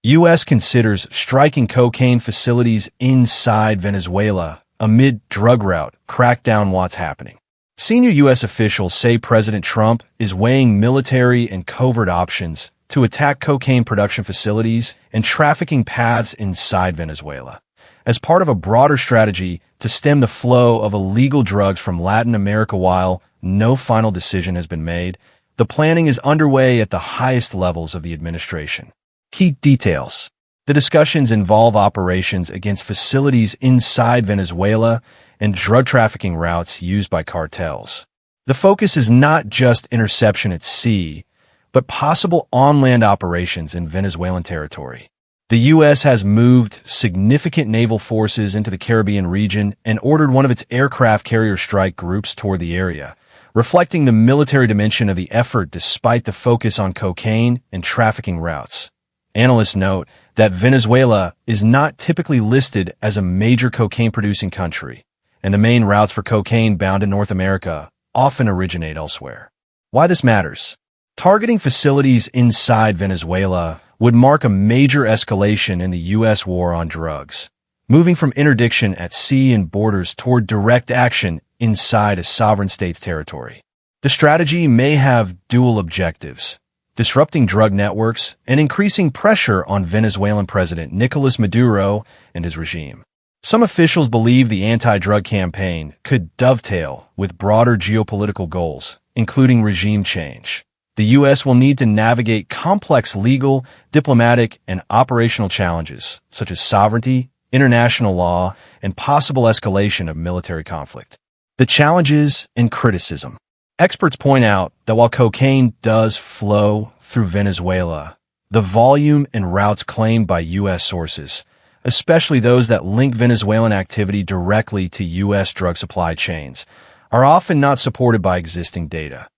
U.S. considers striking cocaine facilities inside Venezuela amid drug route crackdown. What's happening? Senior U.S. officials say President Trump is weighing military and covert options to attack cocaine production facilities and trafficking paths inside Venezuela, as part of a broader strategy to stem the flow of illegal drugs from Latin America. While no final decision has been made, the planning is underway at the highest levels of the administration. Key details. The discussions involve operations against facilities inside Venezuela and drug trafficking routes used by cartels. The focus is not just interception at sea, but possible on-land operations in Venezuelan territory. The U.S. has moved significant naval forces into the Caribbean region and ordered one of its aircraft carrier strike groups toward the area, reflecting the military dimension of the effort despite the focus on cocaine and trafficking routes. Analysts note that Venezuela is not typically listed as a major cocaine-producing country, and the main routes for cocaine bound to North America often originate elsewhere. Why this matters? Targeting facilities inside Venezuela would mark a major escalation in the U.S. war on drugs, moving from interdiction at sea and borders toward direct action inside a sovereign state's territory. The strategy may have dual objectives: disrupting drug networks and increasing pressure on Venezuelan President Nicolas Maduro and his regime. Some officials believe the anti-drug campaign could dovetail with broader geopolitical goals, including regime change. The U.S. will need to navigate complex legal, diplomatic, and operational challenges, such as sovereignty, international law, and possible escalation of military conflict. The challenges and criticism. Experts point out that while cocaine does flow through Venezuela, the volume and routes claimed by U.S. sources, especially those that link Venezuelan activity directly to U.S. drug supply chains, are often not supported by existing data.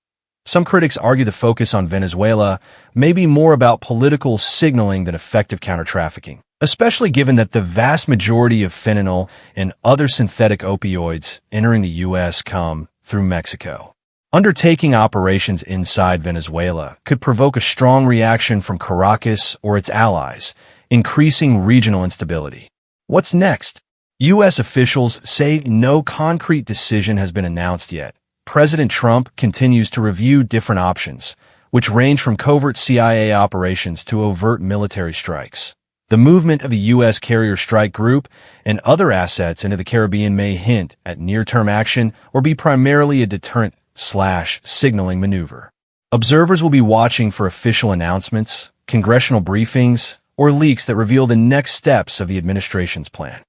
Some critics argue the focus on Venezuela may be more about political signaling than effective counter-trafficking, especially given that the vast majority of fentanyl and other synthetic opioids entering the U.S. come through Mexico. Undertaking operations inside Venezuela could provoke a strong reaction from Caracas or its allies, increasing regional instability. What's next? U.S. officials say no concrete decision has been announced yet. President Trump continues to review different options, which range from covert CIA operations to overt military strikes. The movement of the U.S. carrier strike group and other assets into the Caribbean may hint at near-term action or be primarily a deterrent/signaling maneuver. Observers will be watching for official announcements, congressional briefings, or leaks that reveal the next steps of the administration's plan.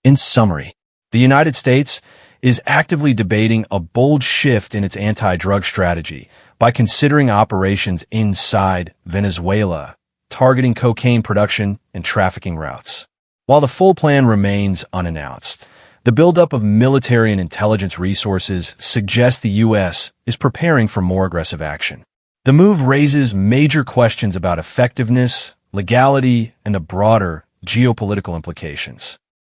In summary, the United States is actively debating a bold shift in its anti-drug strategy by considering operations inside Venezuela, targeting cocaine production and trafficking routes. While the full plan remains unannounced, the buildup of military and intelligence resources suggests the U.S. is preparing for more aggressive action. The move raises major questions about effectiveness, legality, and the broader geopolitical implications.